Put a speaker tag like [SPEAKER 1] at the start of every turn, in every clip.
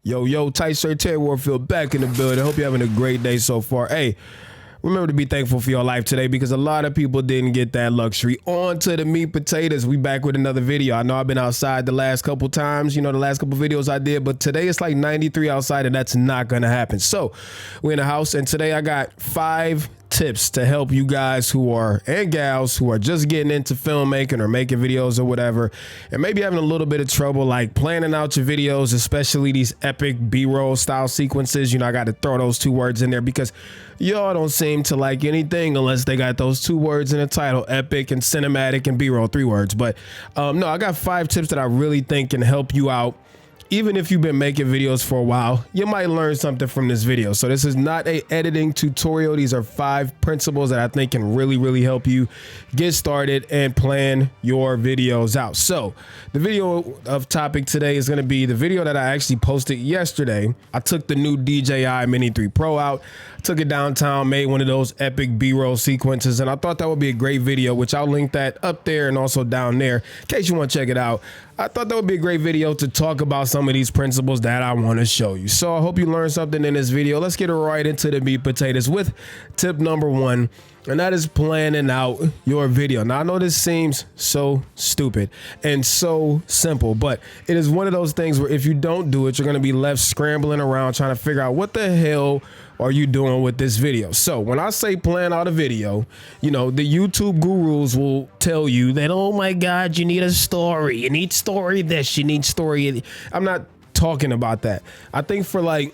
[SPEAKER 1] Yo, Tight Shirt Terry Warfield back in the building. Hope you're having a great day so far. Hey, remember to be thankful for your life today because a lot of people didn't get that luxury. On to the meat potatoes. We back with another video. I know I've been outside the last couple times, the last couple videos I did, but today it's like 93 outside and that's not going to happen. So we're in the house and today I got 5 tips to help you guys and gals who are just getting into filmmaking or making videos or whatever, and maybe having a little bit of trouble like planning out your videos, especially these epic B-roll style sequences. I got to throw those 2 words in there because y'all don't seem to like anything unless they got those 2 words in the title, epic and cinematic, and B-roll 3 words. But no, I got 5 tips that I really think can help you out. Even if you've been making videos for a while, you might learn something from this video. So this is not a editing tutorial. These are 5 principles that I think can really help you get started and plan your videos out. So the video of topic today is going to be the video that I actually posted yesterday. I took the new DJI Mini 3 Pro out, took it downtown, made one of those epic B-roll sequences, and I thought that would be a great video, which I'll link that up there and also down there in case you want to check it out. I thought that would be a great video to talk about some of these principles that I want to show you. So I hope you learned something in this video. Let's get right into the meat potatoes with tip number 1. And that is planning out your video. Now, I know this seems so stupid and so simple, but it is one of those things where if you don't do it, you're going to be left scrambling around trying to figure out what the hell are you doing with this video. So when I say plan out a video, the YouTube gurus will tell you that, oh my God, you need a story. You need story this, you need story. I'm not talking about that. I think for like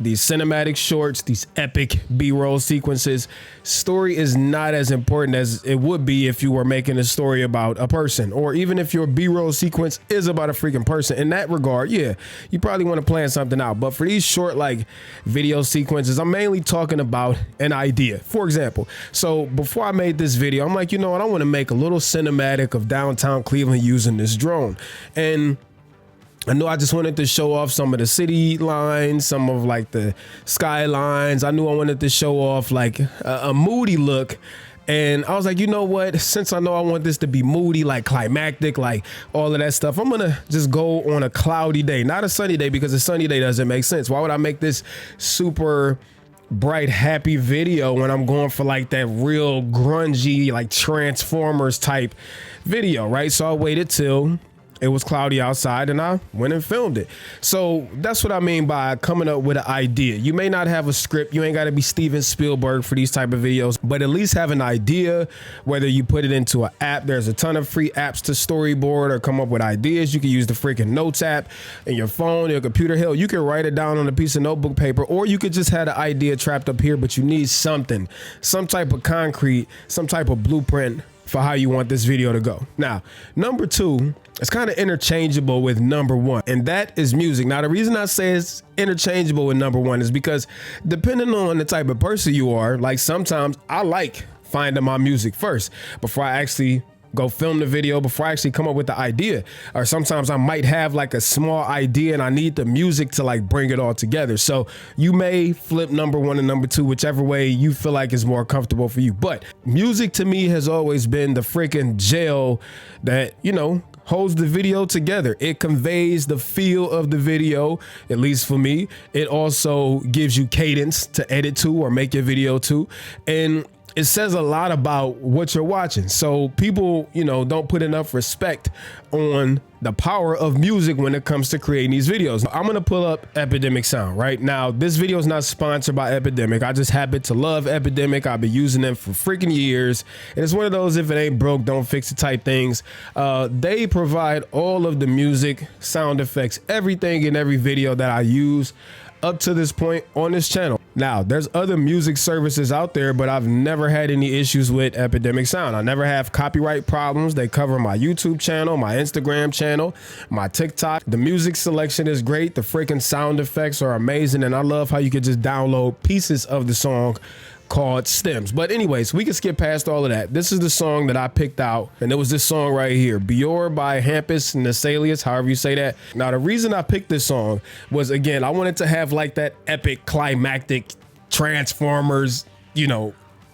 [SPEAKER 1] these cinematic shorts, these epic B-roll sequences, story is not as important as it would be if you were making a story about a person, or even if your B-roll sequence is about a freaking person. In that regard, yeah, you probably want to plan something out. But for these short like video sequences, I'm mainly talking about an idea. For example, so before I made this video, I'm like, I want to make a little cinematic of downtown Cleveland using this drone. And I know I just wanted to show off some of the city lines, some of like the skylines. I knew I wanted to show off like a moody look. And I was like, you know what? Since I know I want this to be moody, like climactic, like all of that stuff, I'm going to just go on a cloudy day, not a sunny day, because a sunny day doesn't make sense. Why would I make this super bright, happy video when I'm going for like that real grungy, like Transformers type video, right? So I waited till it was cloudy outside and I went and filmed it. So that's what I mean by coming up with an idea. You may not have a script. You ain't got to be Steven Spielberg for these type of videos, but at least have an idea, whether you put it into an app. There's a ton of free apps to storyboard or come up with ideas. You can use the freaking Notes app in your phone, your computer. Hell, you can write it down on a piece of notebook paper, or you could just have an idea trapped up here, but you need something, some type of concrete, some type of blueprint for how you want this video to go. Now, number 2, it's kind of interchangeable with number 1, and that is music. Now, the reason I say it's interchangeable with number 1 is because depending on the type of person you are, like sometimes I like finding my music first before I actually go film the video, before I actually come up with the idea. Or sometimes I might have like a small idea and I need the music to like bring it all together. So you may flip number 1 and number 2, whichever way you feel like is more comfortable for you. But music to me has always been the freaking gel that, holds the video together. It conveys the feel of the video, at least for me. It also gives you cadence to edit to or make your video to. And it says a lot about what you're watching. So people, don't put enough respect on the power of music when it comes to creating these videos. I'm going to pull up Epidemic Sound right now. This video is not sponsored by Epidemic. I just happen to love Epidemic. I've been using them for freaking years. And it's one of those, if it ain't broke, don't fix it type things. They provide all of the music, sound effects, everything in every video that I use up to this point on this channel. Now, there's other music services out there, but I've never had any issues with Epidemic Sound. I never have copyright problems. They cover my YouTube channel, my Instagram channel, my TikTok. The music selection is great. The freaking sound effects are amazing. And I love how you could just download pieces of the song called stems. But anyways, we can skip past all of that. This is the song that I picked out, and it was this song right here, Bior by Hampus Nasalius, however you say that. Now, the reason I picked this song was, again, I wanted to have like that epic climactic Transformers,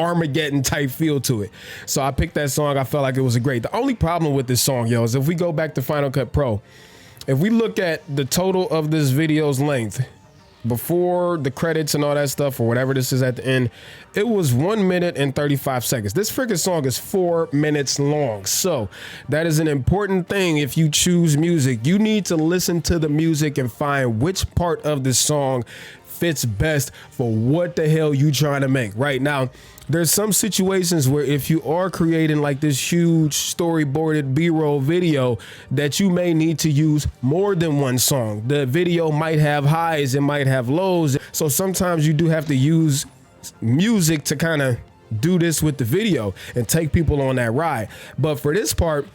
[SPEAKER 1] Armageddon type feel to it. So I picked that song. I felt like it was great. The only problem with this song, is if we go back to Final Cut Pro, if we look at the total of this video's length, before the credits and all that stuff, or whatever this is at the end, it was 1 minute and 35 seconds. This freaking song is 4 minutes long. So that is an important thing. If you choose music, you need to listen to the music and find which part of the song fits best for what the hell you trying to make. Right now, there's some situations where if you are creating like this huge storyboarded B-roll video, that you may need to use more than one song. The video might have highs, it might have lows. So sometimes you do have to use music to kind of do this with the video and take people on that ride. But for this part,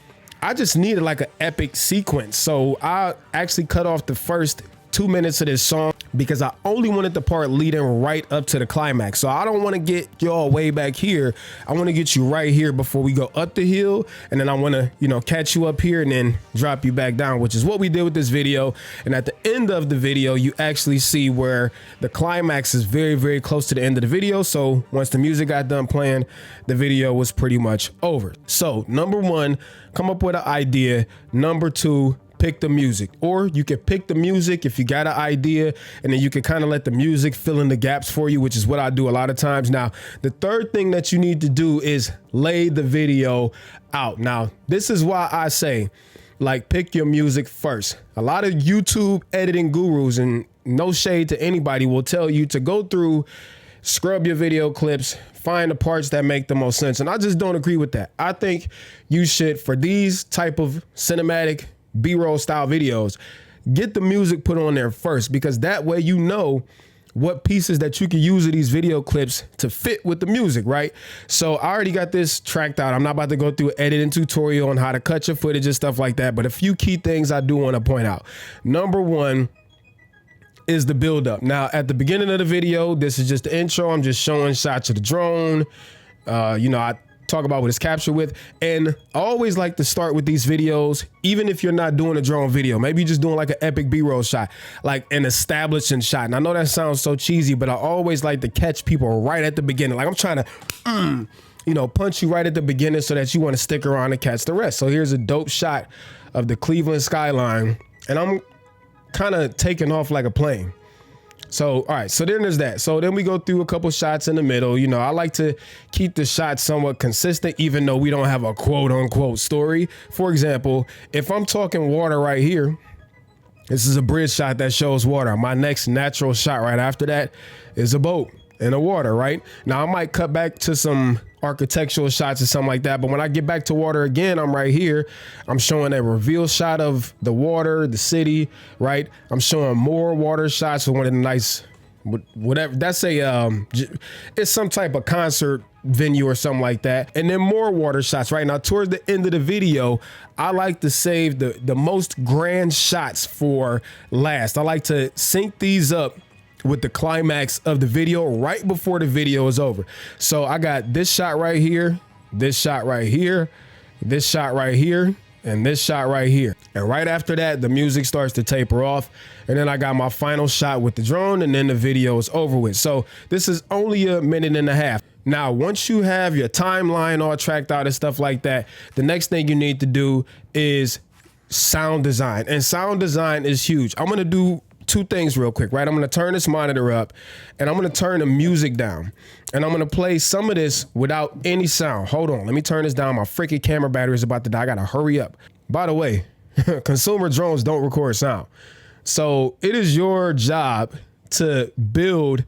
[SPEAKER 1] I just needed like an epic sequence. So I actually cut off the first 2 minutes of this song because I only wanted the part leading right up to the climax. So I don't want to get y'all way back here. I want to get you right here before we go up the hill. And then I want to, you know, catch you up here and then drop you back down, which is what we did with this video. And at the end of the video, you actually see where the climax is very, very close to the end of the video. So once the music got done playing, the video was pretty much over. So number one, come up with an idea. Number two, pick the music. Or you can pick the music if you got an idea, and then you can kind of let the music fill in the gaps for you, which is what I do a lot of times. Now, the third thing that you need to do is lay the video out. Now, this is why I say, like, pick your music first. A lot of YouTube editing gurus, and no shade to anybody, will tell you to go through, scrub your video clips, find the parts that make the most sense. And I just don't agree with that. I think you should, for these type of cinematic B-roll style videos, get the music put on there first, because that way you know what pieces that you can use of these video clips to fit with the music, right? So I already got this tracked out. I'm not about to go through an editing tutorial on how to cut your footage and stuff like that, but a few key things I do want to point out. Number one is the buildup. Now, at the beginning of the video, this is just the intro. I'm just showing shots of the drone. You know, I talk about what it's captured with. And I always like to start with these videos, even if you're not doing a drone video, maybe you're just doing like an epic B-roll shot, like an establishing shot. And I know that sounds so cheesy, but I always like to catch people right at the beginning. Like I'm trying to, you know, punch you right at the beginning so that you want to stick around and catch the rest. So here's a dope shot of the Cleveland skyline, and I'm kind of taking off like a plane. So, all right, so then there's that. So then we go through a couple shots in the middle. You know, I like to keep the shots somewhat consistent, even though we don't have a quote unquote story. For example, if I'm talking water right here, this is a bridge shot that shows water. My next natural shot right after that is a boat in the water, right? Now I might cut back to some architectural shots or something like that, but when I get back to water again, I'm right here. I'm showing a reveal shot of the water, the city, right? I'm showing more water shots with one of the nice, whatever. That's it's some type of concert venue or something like that. And then more water shots. Right now, towards the end of the video, I like to save the most grand shots for last. I like to sync these up with the climax of the video right before the video is over. So I got this shot right here, this shot right here, this shot right here, and this shot right here. And right after that, the music starts to taper off. And then I got my final shot with the drone, and then the video is over with. So this is only a minute and a half. Now, once you have your timeline all tracked out and stuff like that, the next thing you need to do is sound design. And sound design is huge. I'm gonna do two things real quick, right? I'm gonna turn this monitor up and I'm gonna turn the music down, and I'm gonna play some of this without any sound. Hold on, let me turn this down. My freaking camera battery is about to die. I gotta hurry up. By the way, consumer drones don't record sound. So it is your job to build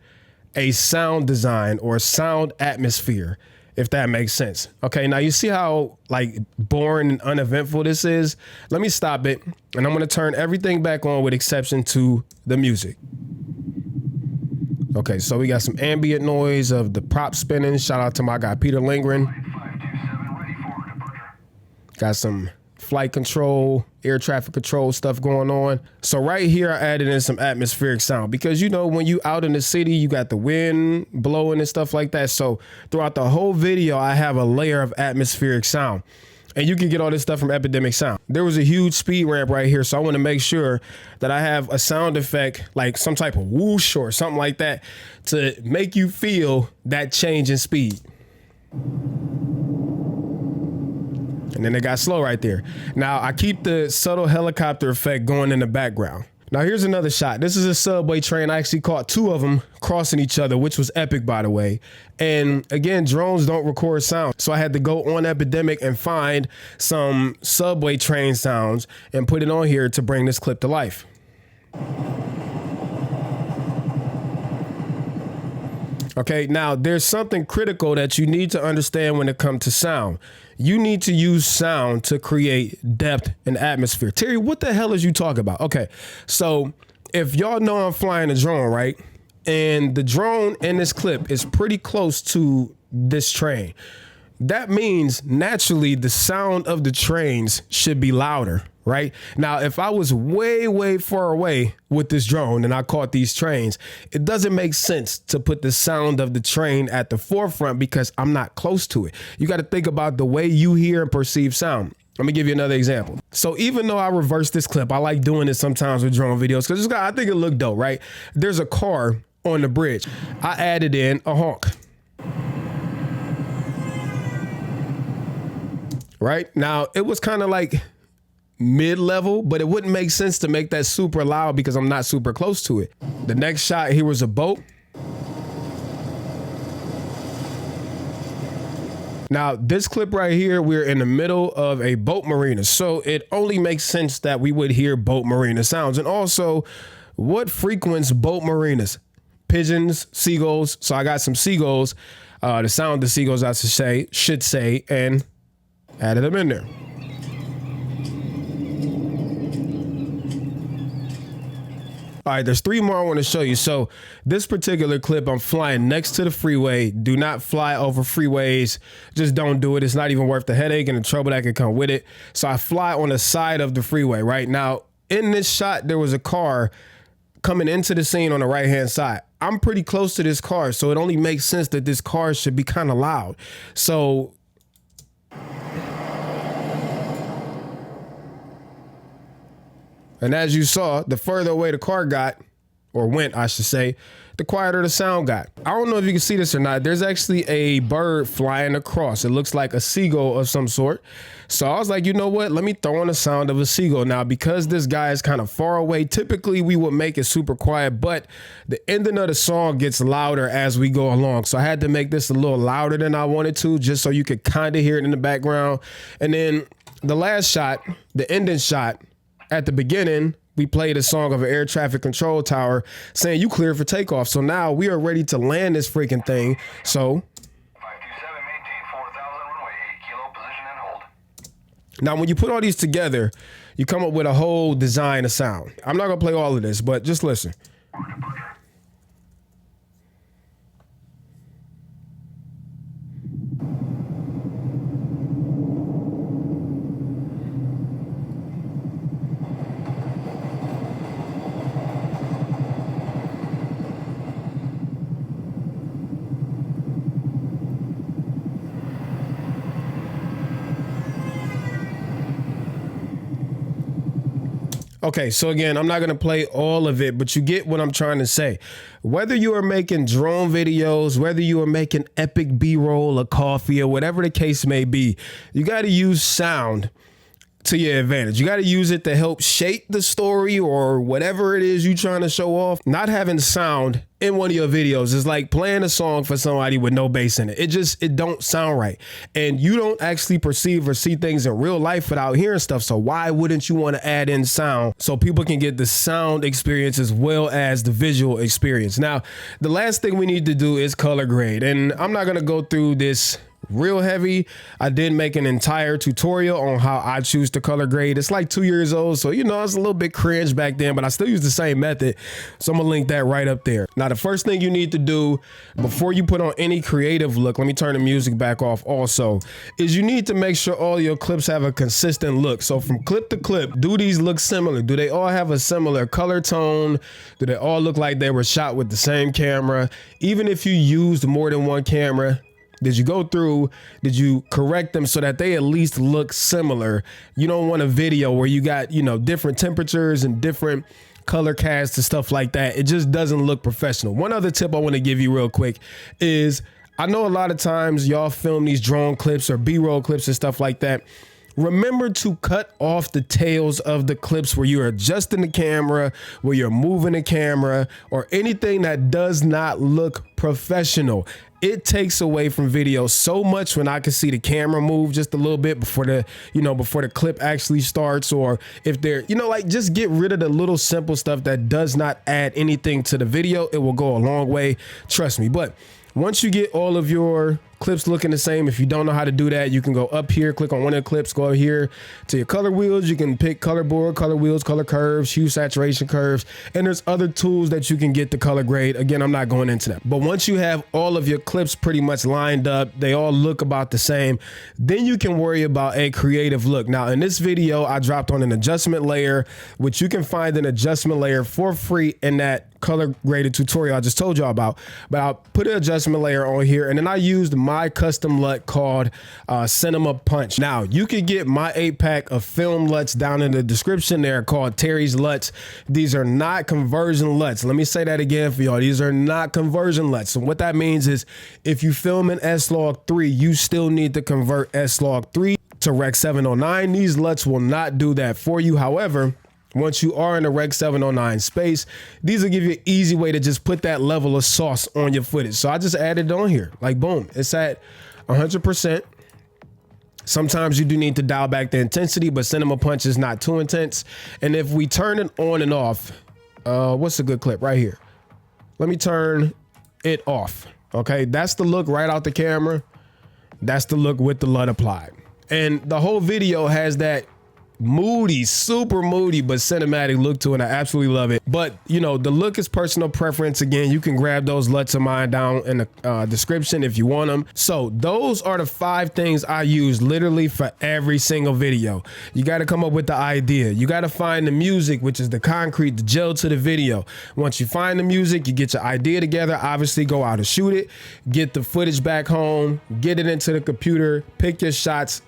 [SPEAKER 1] a sound design or sound atmosphere, if that makes sense. Okay, now you see how like boring and uneventful this is? Let me stop it, and I'm gonna turn everything back on with exception to the music. Okay, so we got some ambient noise of the prop spinning. Shout out to my guy, Peter Lindgren. Got some flight control, air traffic control stuff going on. So right here, I added in some atmospheric sound because, you know, when you out in the city, you got the wind blowing and stuff like that. So throughout the whole video, I have a layer of atmospheric sound, and you can get all this stuff from Epidemic Sound. There was a huge speed ramp right here. So I want to make sure that I have a sound effect, like some type of whoosh or something like that, to make you feel that change in speed. And then it got slow right there. Now I keep the subtle helicopter effect going in the background. Now here's another shot. This is a subway train. I actually caught two of them crossing each other, which was epic, by the way. And again, drones don't record sound. So I had to go on Epidemic and find some subway train sounds and put it on here to bring this clip to life. Okay, now there's something critical that you need to understand when it comes to sound. You need to use sound to create depth and atmosphere. Terry, what the hell is you talking about? Okay, so if y'all know I'm flying a drone, right? And the drone in this clip is pretty close to this train. That means naturally the sound of the trains should be louder, right? Now, if I was way, way far away with this drone and I caught these trains, it doesn't make sense to put the sound of the train at the forefront because I'm not close to it. You got to think about the way you hear and perceive sound. Let me give you another example. So even though I reverse this clip, I like doing this sometimes with drone videos because I think it looked dope, right? There's a car on the bridge. I added in a honk. Right now, it was kind of like mid-level, but it wouldn't make sense to make that super loud because I'm not super close to it. The next shot, here was a boat. Now, this clip right here, we're in the middle of a boat marina, so it only makes sense that we would hear boat marina sounds. And also, what frequents boat marinas? Pigeons, seagulls. So I got some seagulls, the sound the seagulls, I should say, and added them in there. All right, there's three more I want to show you. So this particular clip, I'm flying next to the freeway. Do not fly over freeways. Just don't do it. It's not even worth the headache and the trouble that could come with it. So I fly on the side of the freeway, right? Now, in this shot, there was a car coming into the scene on the right-hand side. I'm pretty close to this car, so it only makes sense that this car should be kind of loud. So and as you saw, the further away the car got, or went, I should say, the quieter the sound got. I don't know if you can see this or not. There's actually a bird flying across. It looks like a seagull of some sort. So I was like, you know what? Let me throw in the sound of a seagull. Now, because this guy is kind of far away, typically we would make it super quiet, but the ending of the song gets louder as we go along. So I had to make this a little louder than I wanted to, just so you could kind of hear it in the background. And then the last shot, the ending shot, at the beginning, we played a song of an air traffic control tower saying you clear for takeoff. So now we are ready to land this freaking thing. So
[SPEAKER 2] 527, maintain 4,000 runway 8 kilo, position and hold.
[SPEAKER 1] Now, when you put all these together, you come up with a whole design of sound. I'm not going to play all of this, but just listen. Okay, so again, I'm not going to play all of it, but you get what I'm trying to say. Whether you are making drone videos, whether you are making epic B-roll or coffee or whatever the case may be, you got to use sound to your advantage. You got to use it to help shape the story or whatever it is you're trying to show off. Not having sound in one of your videos is like playing a song for somebody with no bass in it. It don't sound right. And you don't actually perceive or see things in real life without hearing stuff. So why wouldn't you want to add in sound so people can get the sound experience as well as the visual experience? Now, the last thing we need to do is color grade. And I'm not going to go through this real heavy. I did make an entire tutorial on how I choose to color grade. It's like 2 years old, so you know, it's a little bit cringe back then, but I still use the same method. So I'm gonna link that right up there. Now, the first thing you need to do before you put on any creative look, let me turn the music back off also, is you need to make sure all your clips have a consistent look. So from clip to clip, do these look similar? Do they all have a similar color tone? Do they all look like they were shot with the same camera? Even if you used more than one camera, did you go through, did you correct them so that they at least look similar? You don't want a video where you got, you know, different temperatures and different color casts and stuff like that. It just doesn't look professional. One other tip I want to give you real quick is I know a lot of times y'all film these drone clips or B-roll clips and stuff like that, Remember to cut off the tails of the clips where you're adjusting the camera, where you're moving the camera, or anything that does not look professional. It takes away from video so much when I can see the camera move just a little bit before the clip actually starts, or if they're, like, just get rid of the little simple stuff that does not add anything to the video. It will go a long way, trust me. But once you get all of your clips looking the same, if you don't know how to do that, you can go up here, click on one of the clips, go here to your color wheels. You can pick color board, color wheels, color curves, hue saturation curves, and there's other tools that you can get to color grade. Again, I'm not going into that. But once you have all of your clips pretty much lined up, they all look about the same, then you can worry about a creative look. Now, in this video, I dropped on an adjustment layer, which you can find an adjustment layer for free in that color graded tutorial I just told y'all about. But I'll put an adjustment layer on here, and then I used my custom LUT called Cinema Punch. Now, you can get my 8-pack of film LUTs down in the description there called Terry's LUTs. These are not conversion LUTs. Let me say that again for y'all. These are not conversion LUTs. And what that means is if you film in S-Log 3, you still need to convert S-Log 3 to Rec 709. These LUTs will not do that for you. However, once you are in the Rec 709 space, these will give you an easy way to just put that level of sauce on your footage. So I just added it on here, like boom, it's at 100%. Sometimes you do need to dial back the intensity, but Cinema Punch is not too intense. And if we turn it on and off, what's a good clip right here? Let me turn it off. Okay, that's the look right out the camera. That's the look with the LUT applied. And the whole video has that moody, super moody, but cinematic look to it. I absolutely love it. But the look is personal preference. Again, you can grab those LUTs of mine down in the description if you want them. So those are the 5 things I use literally for every single video. You got to come up with the idea. You got to find the music, which is the concrete, the gel to the video. Once you find the music, you get your idea together, obviously go out and shoot it, get the footage back home, get it into the computer, pick your shots,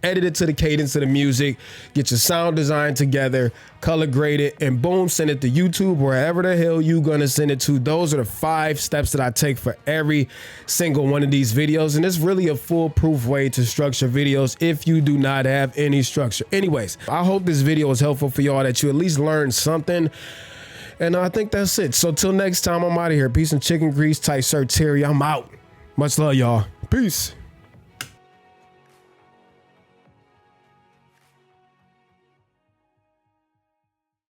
[SPEAKER 1] edit it to the cadence of the music, get your sound design together, color grade it, and boom, send it to YouTube, wherever the hell you gonna send it to. Those are the 5 steps that I take for every single one of these videos. And it's really a foolproof way to structure videos if you do not have any structure. Anyways, I hope this video was helpful for y'all, that you at least learned something. And I think that's it. So till next time, I'm out of here. Peace and chicken grease, tight shirt Terry. I'm out. Much love, y'all. Peace.